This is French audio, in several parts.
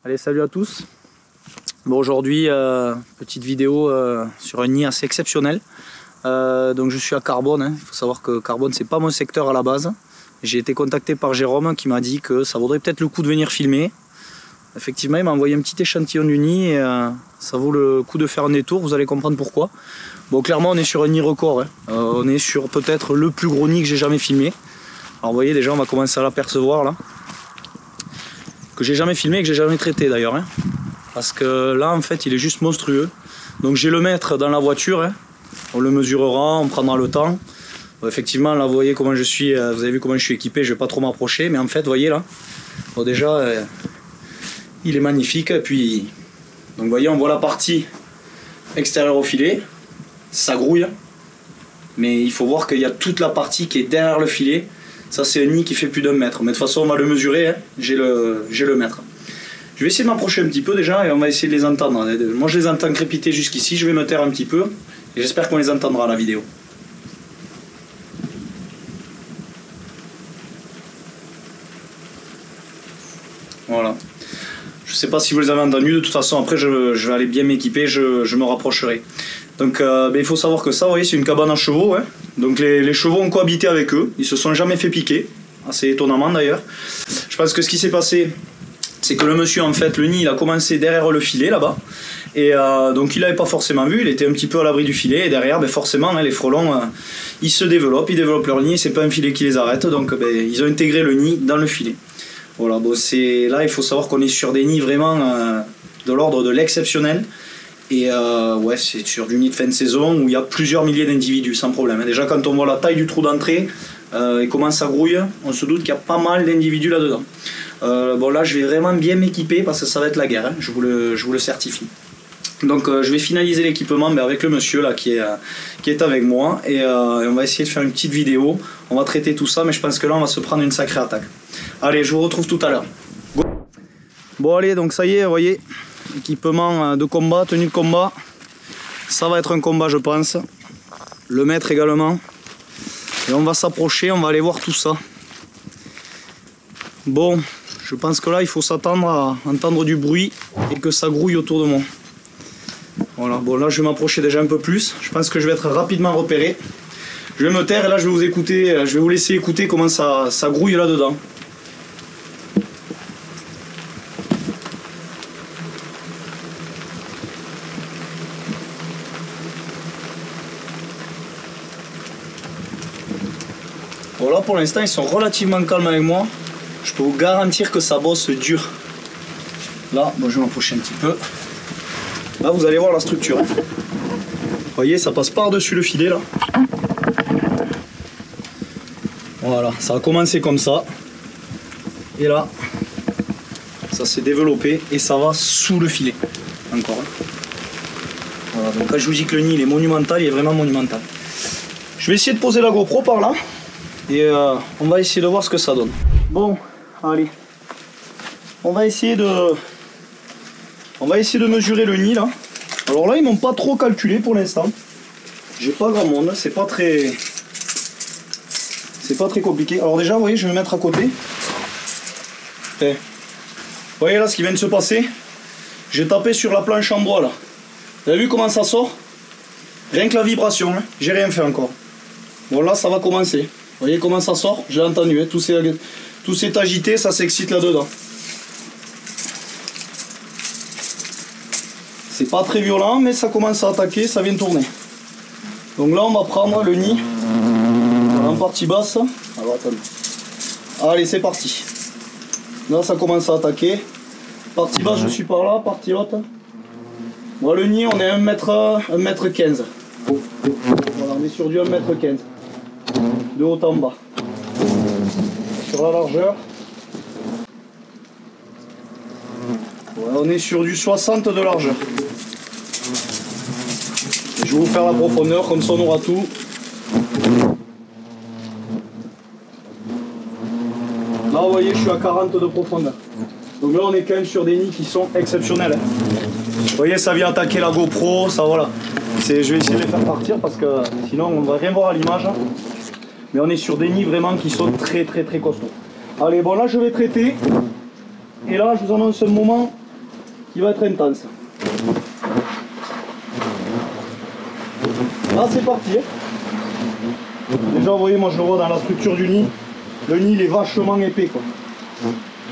Allez, salut à tous. Bon, aujourd'hui, petite vidéo sur un nid assez exceptionnel. Donc je suis à Carbone, hein. Il faut savoir que Carbone c'est pas mon secteur à la base. J'ai été contacté par Jérôme qui m'a dit que ça vaudrait peut-être le coup de venir filmer. Effectivement, il m'a envoyé un petit échantillon du nid et ça vaut le coup de faire un détour, vous allez comprendre pourquoi. Bon, clairement on est sur un nid record, hein. On est sur peut-être le plus gros nid que j'ai jamais filmé. Alors vous voyez, déjà on va commencer à l'apercevoir là. Que j'ai jamais filmé et que j'ai jamais traité d'ailleurs, hein. Parce que là en fait il est juste monstrueux. Donc je vais le mettre dans la voiture, hein. On le mesurera, on prendra le temps. Bon, effectivement là vous voyez comment je suis, vous avez vu comment je suis équipé, je vais pas trop m'approcher, mais en fait vous voyez là, bon déjà il est magnifique. Et puis donc vous voyez, on voit la partie extérieure au filet, ça grouille, mais il faut voir qu'il y a toute la partie qui est derrière le filet. Ça c'est un nid qui fait plus d'1 mètre, mais de toute façon on va le mesurer, hein. J'ai le mètre. Je vais essayer de m'approcher un petit peu déjà et on va essayer de les entendre. Moi je les entends crépiter jusqu'ici, je vais me taire un petit peu et j'espère qu'on les entendra à la vidéo. Voilà. Je sais pas si vous les avez entendus, de toute façon après je vais aller bien m'équiper, je me rapprocherai. Donc il faut savoir que ça, vous voyez, c'est une cabane à chevaux, hein. Donc les chevaux ont cohabité avec eux, ils se sont jamais fait piquer, assez étonnamment d'ailleurs. Je pense que ce qui s'est passé, c'est que le monsieur, en fait, le nid il a commencé derrière le filet là-bas, et donc il n'avait pas forcément vu, il était un petit peu à l'abri du filet, et derrière forcément hein, les frelons ils se développent, ils développent leur nid, c'est pas un filet qui les arrête, donc ils ont intégré le nid dans le filet. Voilà, bon, là il faut savoir qu'on est sur des nids vraiment de l'ordre de l'exceptionnel. Et ouais, c'est sur du nid de fin de saison où il y a plusieurs milliers d'individus sans problème. Déjà quand on voit la taille du trou d'entrée et comment ça grouille, on se doute qu'il y a pas mal d'individus là-dedans. Bon là je vais vraiment bien m'équiper parce que ça va être la guerre, hein, je vous le certifie. Donc je vais finaliser l'équipement avec le monsieur là qui est avec moi et on va essayer de faire une petite vidéo. On va traiter tout ça, mais je pense que là on va se prendre une sacrée attaque. Allez, je vous retrouve tout à l'heure. Bon allez, donc ça y est, vous voyez, équipement de combat, tenue de combat. Ça va être un combat je pense. Le maître également. Et on va s'approcher, on va aller voir tout ça. Bon, je pense que là il faut s'attendre à entendre du bruit et que ça grouille autour de moi. Voilà, bon là je vais m'approcher déjà un peu plus. Je pense que je vais être rapidement repéré. Je vais me taire et là je vais vous écouter, je vais vous laisser écouter comment ça grouille là-dedans. Bon là pour l'instant ils sont relativement calmes avec moi. Je peux vous garantir que ça bosse dur. Là, bon, je vais m'approcher un petit peu. Là vous allez voir la structure. Vous voyez, ça passe par-dessus le filet là. Voilà, ça a commencé comme ça. Et là, ça s'est développé et ça va sous le filet. Encore. Voilà, donc quand je vous dis que le nid il est monumental, il est vraiment monumental. Je vais essayer de poser la GoPro par là. Et on va essayer de voir ce que ça donne. Bon, allez. On va essayer de mesurer le nid là. Alors là, ils m'ont pas trop calculé pour l'instant. J'ai pas grand monde, c'est pas très compliqué. Alors déjà, vous voyez, je vais me mettre à côté. Et, vous voyez là ce qui vient de se passer? J'ai tapé sur la planche en bois là. Vous avez vu comment ça sort? Rien que la vibration, hein. J'ai rien fait encore. Bon là, ça va commencer. Vous voyez comment ça sort? J'ai entendu, hein. Tout s'est agité, ça s'excite là-dedans. C'est pas très violent, mais ça commence à attaquer, ça vient tourner. Donc là, on va prendre le nid en partie basse. Alors attendez. Allez, c'est parti. Là, ça commence à attaquer. Partie basse, je suis par là, partie haute. Bon, le nid, on est à 1m15. Voilà, on est sur du 1m15. De haut en bas. Sur la largeur. Voilà, on est sur du 60 de largeur. Et je vais vous faire la profondeur, comme ça on aura tout. Là vous voyez, je suis à 40 de profondeur. Donc là on est quand même sur des nids qui sont exceptionnels. Vous voyez, ça vient attaquer la GoPro, ça voilà. Je vais essayer de les faire partir parce que sinon on ne va rien voir à l'image. Mais on est sur des nids vraiment qui sont très costauds. Allez, bon là je vais traiter. Et là je vous annonce un moment qui va être intense. Là c'est parti. Déjà vous voyez, moi je le vois dans la structure du nid. Le nid il est vachement épais quoi.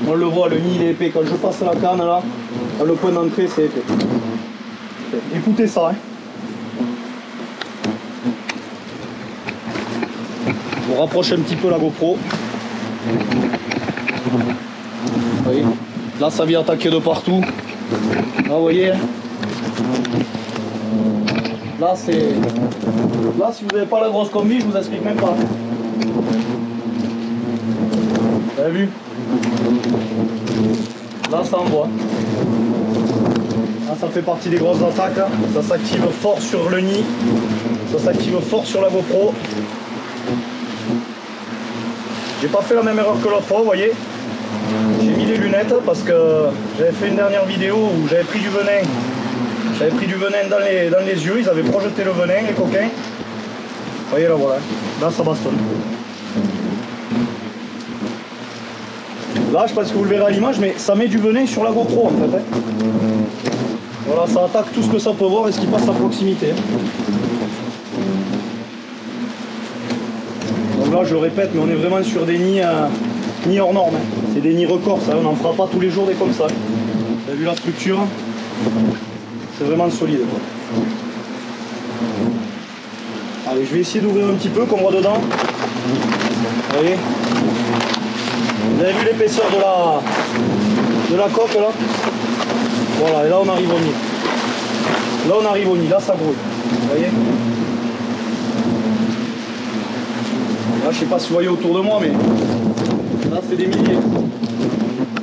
On le voit, le nid il est épais. Quand je passe la canne là, dans le point d'entrée c'est épais. Écoutez ça. Hein. Je vous rapproche un petit peu la GoPro. Vous voyez, là ça vient attaquer de partout. Là vous voyez. Là c'est. Là si vous n'avez pas la grosse combi, je vous explique même pas. Vous avez vu? Là ça envoie. Là ça fait partie des grosses attaques. Là. Ça s'active fort sur le nid. Ça s'active fort sur la GoPro. J'ai pas fait la même erreur que l'autre fois, vous voyez. J'ai mis les lunettes parce que j'avais fait une dernière vidéo où j'avais pris du venin. J'avais pris du venin dans les yeux, ils avaient projeté le venin, les coquins. Vous voyez là, voilà. Là ça bastonne. Là je pense que vous le verrez à l'image, mais ça met du venin sur la GoPro en fait. Hein. Voilà, ça attaque tout ce que ça peut voir et ce qui passe à proximité. Donc là je le répète, mais on est vraiment sur des nids, nids hors normes. Hein. C'est des nids records, ça, on n'en fera pas tous les jours des comme ça. Vous avez vu la structure? C'est vraiment solide. Quoi. Allez, je vais essayer d'ouvrir un petit peu, qu'on voit dedans. Vous voyez? Vous avez vu l'épaisseur de la coque là? Voilà, et là on arrive au nid. Là on arrive au nid, là ça grouille. Vous voyez? Là je sais pas si vous voyez autour de moi, mais là c'est des milliers.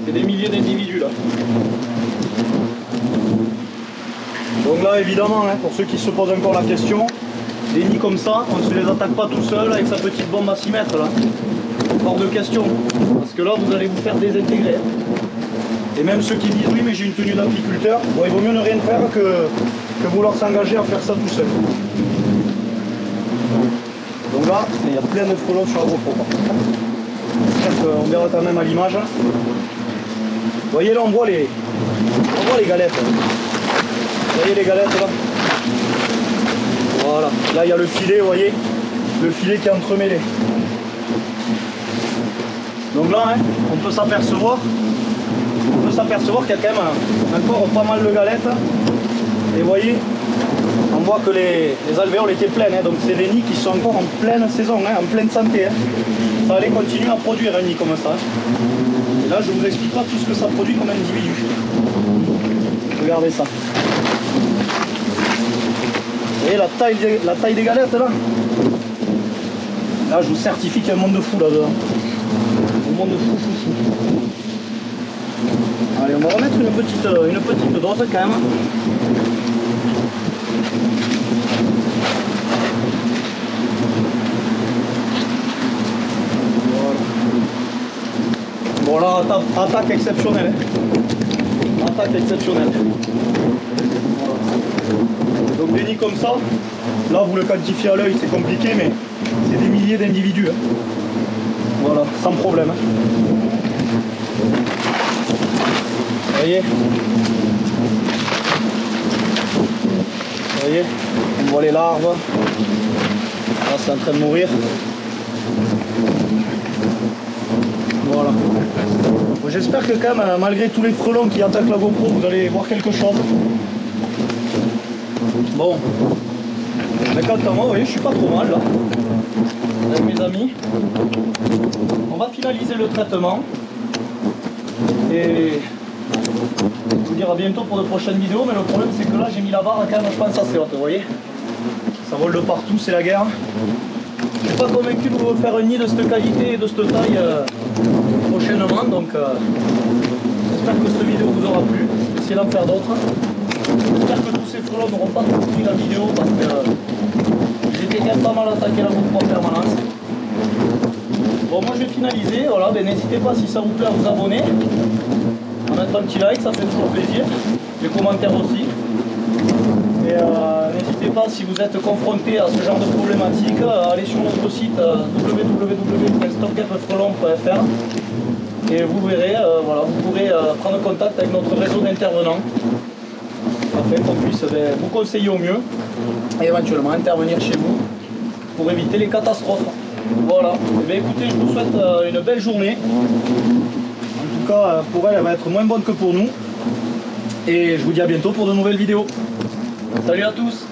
C'est des milliers d'individus là. Donc là évidemment, hein, pour ceux qui se posent encore la question, des nids comme ça, on ne se les attaque pas tout seul avec sa petite bombe à 6 mètres là. Hors de question. Parce que là vous allez vous faire désintégrer. Et même ceux qui disent oui mais j'ai une tenue d'apiculteur, bon, il vaut mieux ne rien faire que vouloir s'engager à faire ça tout seul. Donc là, il y a plein de frelons sur la GoPro. J'espère qu'on verra quand même à l'image. Vous voyez là on voit les galettes. Vous voyez les galettes là? Voilà. Là il y a le filet, vous voyez? Le filet qui est entremêlé. Donc là, hein, on peut s'apercevoir qu'il y a quand même encore pas mal de galettes. Et vous voyez, on voit que les alvéoles étaient pleines. Hein, donc c'est des nids qui sont encore en pleine saison, hein, en pleine santé. Hein. Ça allait continuer à produire un nid comme ça. Et là, je vous explique pas tout ce que ça produit comme individu. Regardez ça. Vous voyez la taille des galettes là? Là, je vous certifie qu'il y a un monde de fou là-dedans. Un monde de fou. Allez, on va remettre une petite dose quand même. Voilà. Bon là, attaque exceptionnelle. Attaque exceptionnelle. Voilà. Donc des nids comme ça, là vous le quantifiez à l'œil, c'est compliqué, mais c'est des milliers d'individus. Hein. Voilà, sans problème. Vous voyez? Vous voyez? On voit les larves. Là c'est en train de mourir. Voilà. J'espère que quand même, malgré tous les frelons qui attaquent la GoPro, vous allez voir quelque chose. Bon. Mais quant à moi, vous voyez, je suis pas trop mal là. Avec mes amis. On va finaliser le traitement. Et je vous dire à bientôt pour de prochaines vidéos, mais le problème c'est que là j'ai mis la barre quand même, je pense, assez haute, vous voyez. Ça vole de partout, c'est la guerre. Je suis pas convaincu de vous faire un nid de cette qualité et de cette taille prochainement, donc j'espère que cette vidéo vous aura plu. Essayez d'en faire d'autres. J'espère que tous ces frelons n'auront pas trop pris la vidéo parce que j'étais quand même pas mal attaqué la GoPro en permanence. Bon, moi je vais finaliser, voilà, ben, n'hésitez pas si ça vous plaît à vous abonner, à mettre un petit like, ça fait toujours plaisir, les commentaires aussi. Et n'hésitez pas si vous êtes confronté à ce genre de problématique, à aller sur notre site www.stopgapfrelon.fr. Et vous verrez, voilà, vous pourrez prendre contact avec notre réseau d'intervenants afin qu'on puisse vous conseiller au mieux et éventuellement intervenir chez vous pour éviter les catastrophes. Voilà, et bien, écoutez, je vous souhaite une belle journée. En tout cas, pour elle, elle va être moins bonne que pour nous. Et je vous dis à bientôt pour de nouvelles vidéos. Salut à tous!